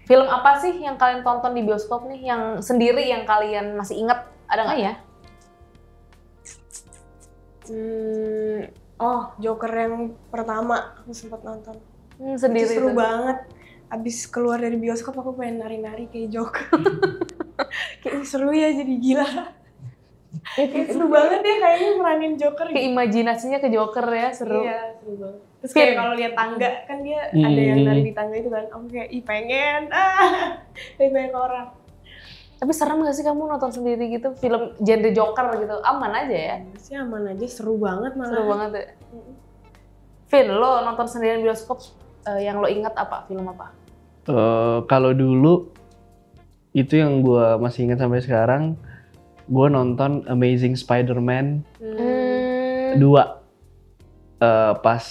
Film apa sih yang kalian tonton di bioskop nih? Yang sendiri yang kalian masih inget? Ada nggak ya? Joker yang pertama aku sempat nonton. Sendiri itu seru itu. banget. Abis keluar dari bioskop aku pengen nari-nari kayak Joker. Kayak seru ya, jadi gila. Seru banget ya kayaknya meranin Joker gitu. Imajinasinya ke Joker ya, seru. Iya, seru banget. Terus kayak kalau lihat tangga kan dia ada yang nari di tangga itu kan, aku kayak pengen dari banyak orang. Tapi serem gak sih kamu nonton sendiri gitu film genre Joker gitu? Aman aja ya? Sih aman aja, seru banget malah. Seru banget ya. Vin, lo nonton sendiri di bioskop yang lo ingat apa? Film apa? Kalau dulu itu yang gue masih ingat sampai sekarang, gue nonton Amazing Spider-Man 2. Pas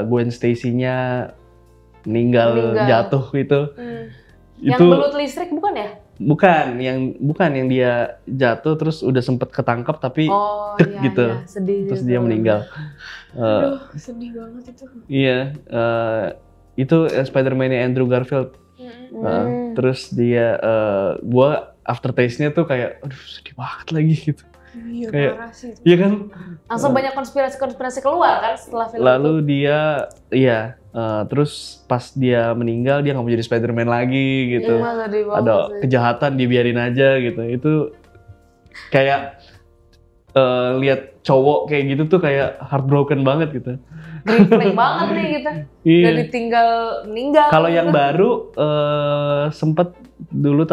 Gwen Stacy-nya meninggal jatuh gitu. Yang Itu belut listrik bukan ya? bukan yang dia jatuh terus udah sempet ketangkep tapi gitu. Iya, sedih terus gitu. dia meninggal. Aduh, sedih banget itu. Iya, itu Spider-Man-nya Andrew Garfield. Terus dia, gua aftertaste-nya tuh kayak, aduh sedih banget lagi gitu. Iya, Kayak, parah sih itu. iya kan? Langsung banyak konspirasi keluar kan setelah film Lalu itu. dia, terus pas dia meninggal dia nggak mau jadi Spider-Man lagi gitu. Sedih banget Ada sih. kejahatan dibiarin aja gitu. Itu kayak lihat cowok kayak gitu tuh kayak heartbroken banget gitu. Green banget nih gitu. Iya. Udah ditinggal meninggal. Kalau gitu. yang baru sempet dulu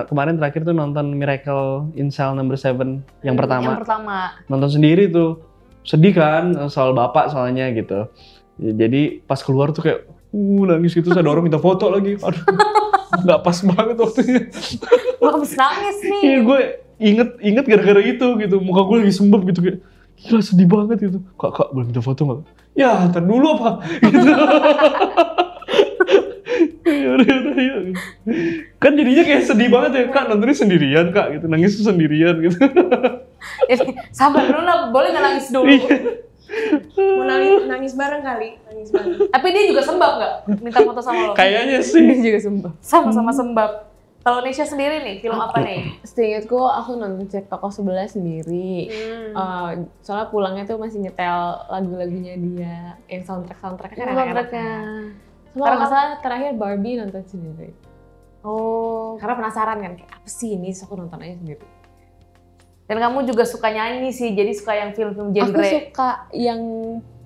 kemarin terakhir tuh nonton Miracle in Cell No. 7 yang pertama. Yang pertama. Nonton sendiri tuh sedih kan soal bapak soalnya gitu. Jadi pas keluar tuh kayak nangis gitu, saya dorong minta foto lagi. Aduh, nggak pas banget waktunya. Gue habis nangis nih. Iya, gue inget gara-gara itu gitu, muka gue lagi sembab gitu kayak gila sedih banget gitu. Kak boleh minta foto nggak? Ya ntar dulu apa? Gitu. Yaudah. Kan jadinya kayak sedih banget ya, Kak nontonnya sendirian Kak gitu, nangis sendirian gitu. Sabar dulu lah, boleh nggak nangis dulu? Mau nangis bareng kali, nangis bareng. Tapi dia juga sembab nggak? Minta foto sama lo? Kayaknya sih. Dia juga sumpah. Sama-sama sembab. Kalau Nesha sendiri nih, film apa nih? Seingatku aku nonton Cek Toko Sebelah sendiri. Soalnya pulangnya tuh masih nyetel lagu-lagunya dia, yang soundtrack-soundtracknya kan enak-enak. Sama kalau nggak salah terakhir Barbie nonton sendiri. Oh, Karena penasaran kan, kayak apa sih ini, so aku nonton aja sendiri. dan kamu juga suka nyanyi sih, jadi suka yang film-film genre. Aku suka yang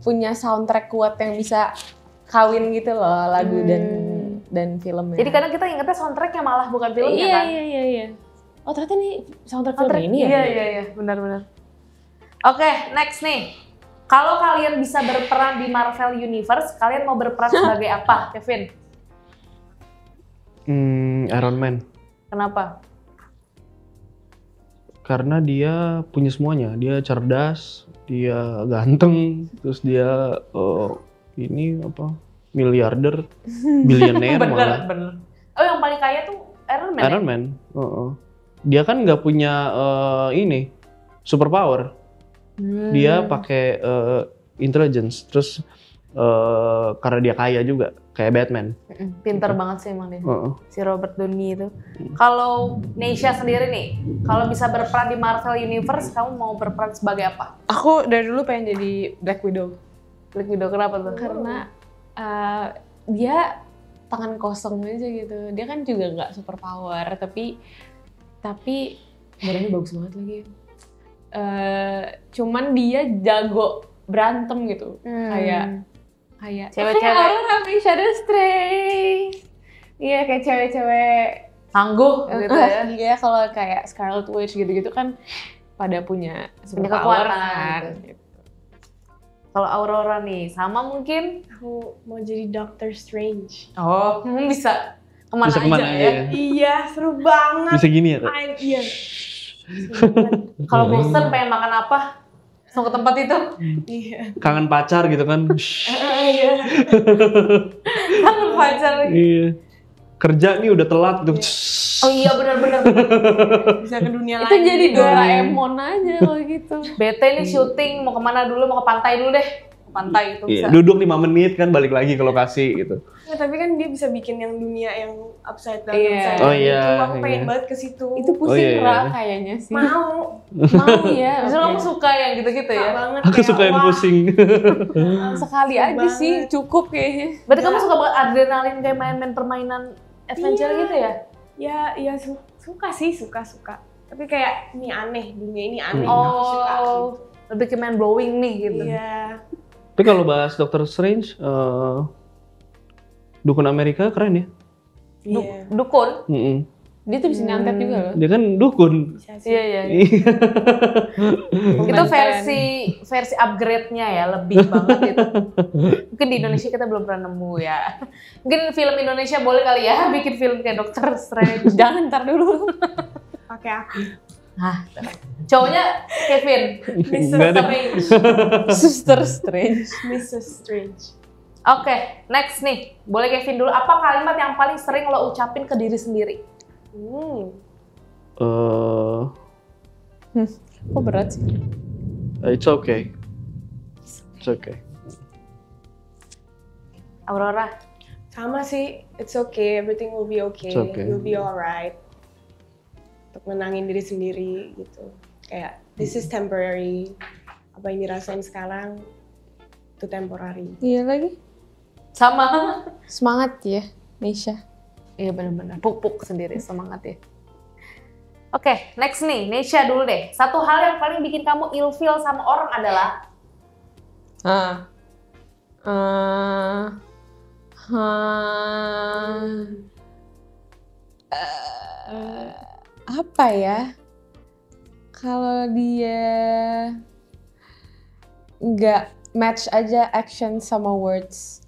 punya soundtrack kuat yang bisa kawin gitu loh, lagu dan filmnya. Jadi kadang kita ingetnya soundtracknya malah bukan filmnya kan? Iya. Oh ternyata ini soundtrack film ini ya? Iya, benar-benar. Oke, next nih. Kalau kalian bisa berperan di Marvel Universe, kalian mau berperan sebagai apa, Kevin? Iron Man. Kenapa? Karena dia punya semuanya. Dia cerdas, dia ganteng, terus dia miliarder, bilioner malah. Bener. Oh, yang paling kaya tuh Iron Man. Iron Man. Dia kan nggak punya super power. Dia pakai intelligence. Terus karena dia kaya juga, kayak Batman. Pinter banget sih emang dia. Si Robert Downey itu. Kalau Nesha sendiri nih, kalau bisa berperan di Marvel Universe, kamu mau berperan sebagai apa? Aku dari dulu pengen jadi Black Widow. Black Widow kenapa tuh? Karena dia tangan kosong aja gitu. Dia kan juga nggak super power, tapi badannya bagus banget lagi. Cuman dia jago berantem gitu. Kayak Cewek-cewek. orang habis Shadow Stray. Iya, kayak cewek-cewek Tangguh gitu ya. Iya, kalau kayak Scarlet Witch gitu-gitu kan pada punya super Punya power kekuatan. kan. Gitu. Kalau Aurora nih, sama mungkin? Aku mau jadi Doctor Strange. Oh, bisa kemana, Bisa kemana aja aja ya? ya? Iya, seru banget. Bisa gini ya? Kak? Iya. Kalau bosen pengen makan apa? Langsung ke tempat itu. Iya. Kangen pacar gitu kan? Iya. Kangen pacar lagi. Iya. Kerja nih udah telat tuh. Oh iya benar-benar. Bisa ke dunia Itu lain. jadi Doraemon aja kalau gitu. Bete nih syuting, mau kemana dulu? Mau ke pantai dulu deh. Ke pantai itu bisa. Iya, duduk 5 menit kan balik lagi ke lokasi gitu. Ya, tapi kan dia bisa bikin yang dunia yang upside down. Iya. Upside down Oh iya, gitu. Aku pengen iya. banget ke situ. Itu pusing iya, iya. Ra kayaknya sih. mau Mau ya. Justru oke. kamu suka yang gitu-gitu Suka ya? banget. Aku kayak, suka yang wah, pusing. Sekali Seru aja banget. sih cukup kayaknya. Berarti kamu suka banget adrenalin kayak main-main permainan adventure Iya. gitu ya? Ya suka sih, suka. Tapi kayak ini aneh, dunia ini aneh. Aku suka gitu. Lebih ke mind blowing nih gitu. Iya. Tapi kalau bahas Doctor Strange, dukun Amerika keren ya. Iya. Dukun? Dia tuh bisa nyantet juga loh. Dia kan dukun. Iya. Itu versi upgrade-nya ya, lebih banget itu. Mungkin di Indonesia kita belum pernah nemu ya. Mungkin film Indonesia boleh kali ya bikin film kayak Doctor Strange. Jangan, ntar dulu. Pakai aku. Hah, cowoknya Kevin. Sister Strange. Mrs. Strange. Oke, next nih. Boleh Kevin dulu. Apa kalimat yang paling sering lo ucapin ke diri sendiri? Kok berat sih? It's okay. It's okay. Aurora? Sama sih, it's okay, everything will be okay, It's okay. you'll be alright. Untuk menangin diri sendiri gitu. Kayak, this is temporary. Apa yang dirasain sekarang, itu temporary. Iya lagi. Sama. Semangat ya, Nisha. Iya benar-benar. Puk-puk sendiri, semangat ya. Oke, next nih. Nesha dulu deh. Satu hal yang paling bikin kamu ilfeel sama orang adalah? Apa ya? Kalau dia nggak match aja action sama words.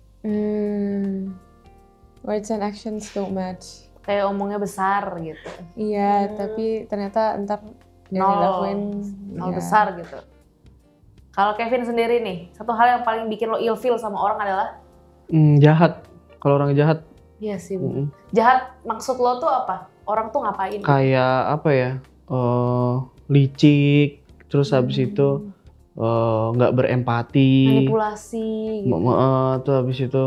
Words and actions don't match. Kayak omongnya besar gitu. Iya, tapi ternyata ntar yang dilakuin nol ya. besar gitu. Kalau Kevin sendiri nih, satu hal yang paling bikin lo ilfeel sama orang adalah? Jahat. Kalau orang jahat. Iya sih. Jahat maksud lo tuh apa? Orang tuh ngapain? Kayak apa ya? Licik. Terus habis itu nggak berempati. Manipulasi. Gitu. Tuh habis itu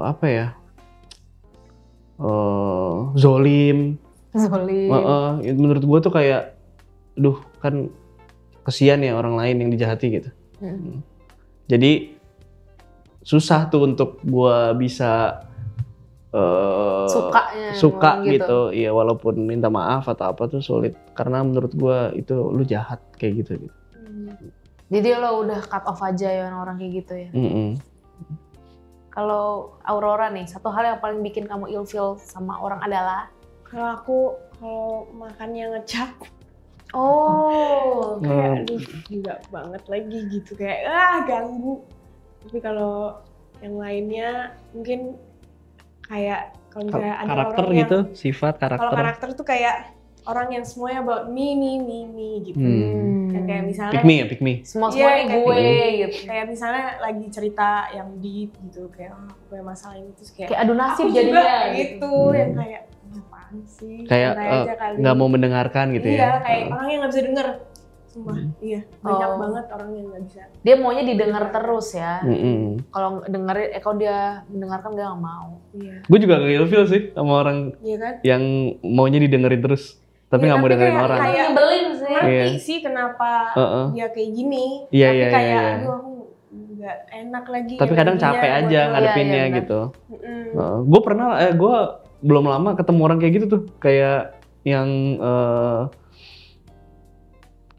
apa ya? Zolim. Menurut gue tuh kayak, kan kesian ya orang lain yang dijahati gitu. Jadi susah tuh untuk gue bisa suka gitu. Iya, walaupun minta maaf atau apa tuh sulit. Karena menurut gue itu lu jahat kayak gitu. Jadi lo udah cut off aja ya orang kayak gitu ya. Kalau Aurora nih, satu hal yang paling bikin kamu ilfeel sama orang adalah? Kalau makannya ngecap. Kayak Aduh, enggak banget lagi gitu, kayak ganggu. Tapi kalau yang lainnya mungkin kayak kalau misalnya ada karakter orang gitu, yang, sifat karakter. Kalau karakter tuh kayak orang yang semuanya about me gitu. Yang kayak misalnya Pick me. Semua nih gue gitu. Kayak misalnya lagi cerita yang deep gitu, kayak aku punya masalah ini, terus kayak adu nasib aku jadinya juga gitu. Yang kayak apaan sih? Kayak nggak mau mendengarkan gitu ya. Iya, kayak orang yang nggak bisa denger. Sumpah, iya. Banyak banget orang yang nggak bisa. Dia maunya didengar terus ya. Kalau dengerin, kalau dia mendengarkan dia nggak mau. Iya. Gue juga gak ilfeel sih sama orang yang maunya didengerin terus. Tapi nggak mau dengerin orang. Kayak nyebelin sih. Ngerti sih kenapa dia kague gini. Iya, tapi iya, kayak, iya. aduh aku nggak enak lagi. Tapi kadang capek aja ngadepinnya gitu. Gue gue belum lama ketemu orang kayak gitu tuh. Kayak yang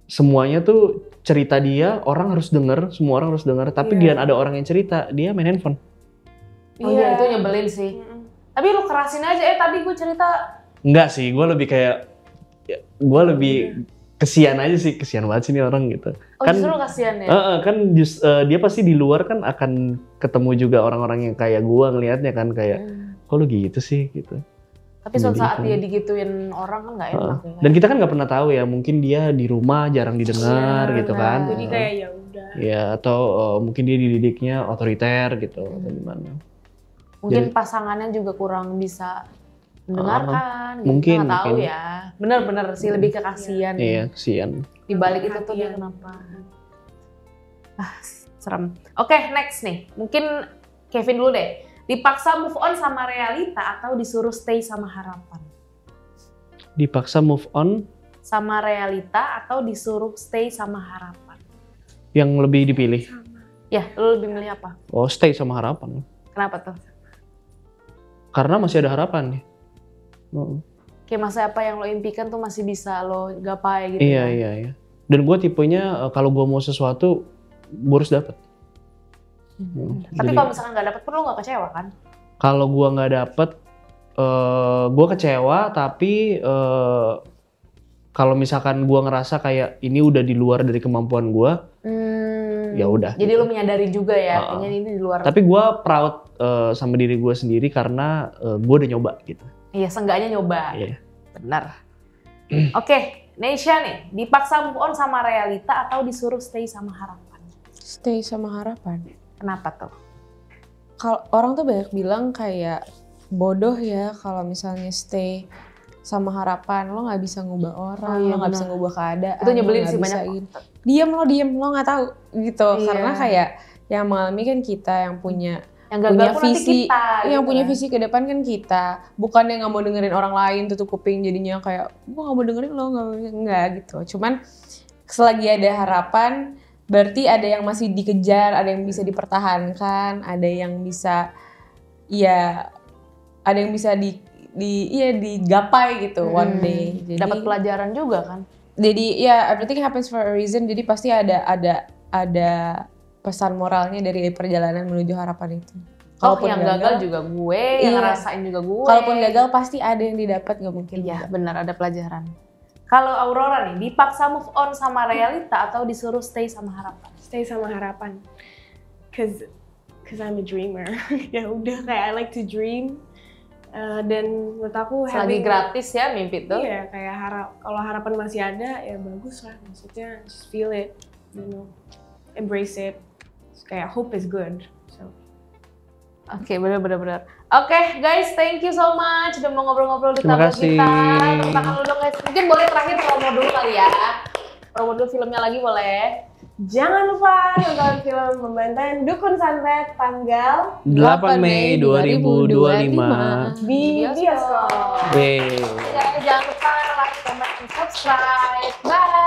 semuanya tuh cerita dia, orang harus denger, semua orang harus denger. Tapi dia ada orang yang cerita, dia main handphone. Iya, itu nyebelin sih. Tapi lu kerasin aja, tadi gue cerita. Enggak sih, gue lebih kayak, gue lebih kesian aja sih, kesian banget sih nih orang gitu. Kan, justru kasihan ya? Kan dia pasti di luar kan akan ketemu juga orang-orang yang kayak gue ngelihatnya kan kayak, kok lu gitu sih gitu. Tapi suatu saat dia digituin orang kan nggak enak ya. Dan kita kan nggak pernah tahu ya, mungkin dia di rumah jarang didengar gitu kan. Jadi kayak ya udah. Ya atau mungkin dia dididiknya otoriter gitu atau gimana. Mungkin pasangannya juga kurang bisa mendengarkan. Gitu. Mungkin. Nggak tahu ya. Bener-bener sih lebih ke kasihan. Iya, kasihan. Di balik itu tuh dia kenapa? Serem. Oke, next nih. Mungkin Kevin dulu deh. Dipaksa move on sama realita atau disuruh stay sama harapan? Dipaksa move on sama realita atau disuruh stay sama harapan? Yang lebih dipilih? Ya, lu lebih milih apa? Oh, stay sama harapan. Kenapa tuh? Karena masih ada harapan nih. kayak masa apa yang lo impikan tuh masih bisa lo gapai gitu. Iya. Dan gue tipenya kalau gue mau sesuatu, gue harus dapet. Tapi kalau misalkan nggak dapet pun lo nggak kecewa kan? Kalau gue nggak dapet, gue kecewa. Tapi kalau misalkan gue ngerasa kayak ini udah di luar dari kemampuan gue, ya udah. Jadi lo menyadari juga ya, kayaknya ini di luar. Tapi gue proud sama diri gue sendiri karena gue udah nyoba gitu. Iya, seenggaknya nyoba. Iya. Benar. Oke, Neysha nih, dipaksa move on sama realita atau disuruh stay sama harapan? Stay sama harapan. Kenapa tuh? Kalau orang tuh banyak bilang kayak bodoh ya kalau misalnya stay sama harapan, lo nggak bisa ngubah orang, lo nggak bisa ngubah keadaan. Itu nyebelin sih banyak. Diem lo nggak tahu gitu. Karena kayak yang mengalami kan kita yang punya visi, yang punya visi ke depan kan kita, bukan yang nggak mau dengerin orang lain tutup kuping jadinya kayak gua nggak mau dengerin lo, nggak gitu. Cuman selagi ada harapan, berarti ada yang masih dikejar, ada yang bisa dipertahankan, ada yang bisa ada yang bisa digapai gitu one day. Jadi dapat pelajaran juga kan. Jadi everything happens for a reason. Jadi pasti ada pesan moralnya dari perjalanan menuju harapan itu. Kalaupun yang gagal juga gue, yang ngerasain juga gue. Kalaupun gagal pasti ada yang didapat, nggak mungkin. Iya, benar, ada pelajaran. Kalau Aurora nih, dipaksa move on sama realita atau disuruh stay sama harapan? Stay sama harapan. Cause I'm a dreamer. Ya udah, kayak I like to dream. Dan menurut aku selagi gratis ya mimpi tuh. Iya, kayak kalau harapan masih ada ya bagus lah. Maksudnya just feel it, embrace it. Kayak hope is good. So. Oke, benar. Oke, guys, thank you so much udah mau ngobrol-ngobrol di tabel kita. Tepuk tangan dulu dong guys. Mungkin boleh terakhir promo dulu kali ya. Promo dulu filmnya lagi boleh. Jangan lupa nonton film Pembantaian Dukun Santet tanggal 8 Mei 2025 di bioskop. Jangan lupa like, comment, and subscribe. Bye.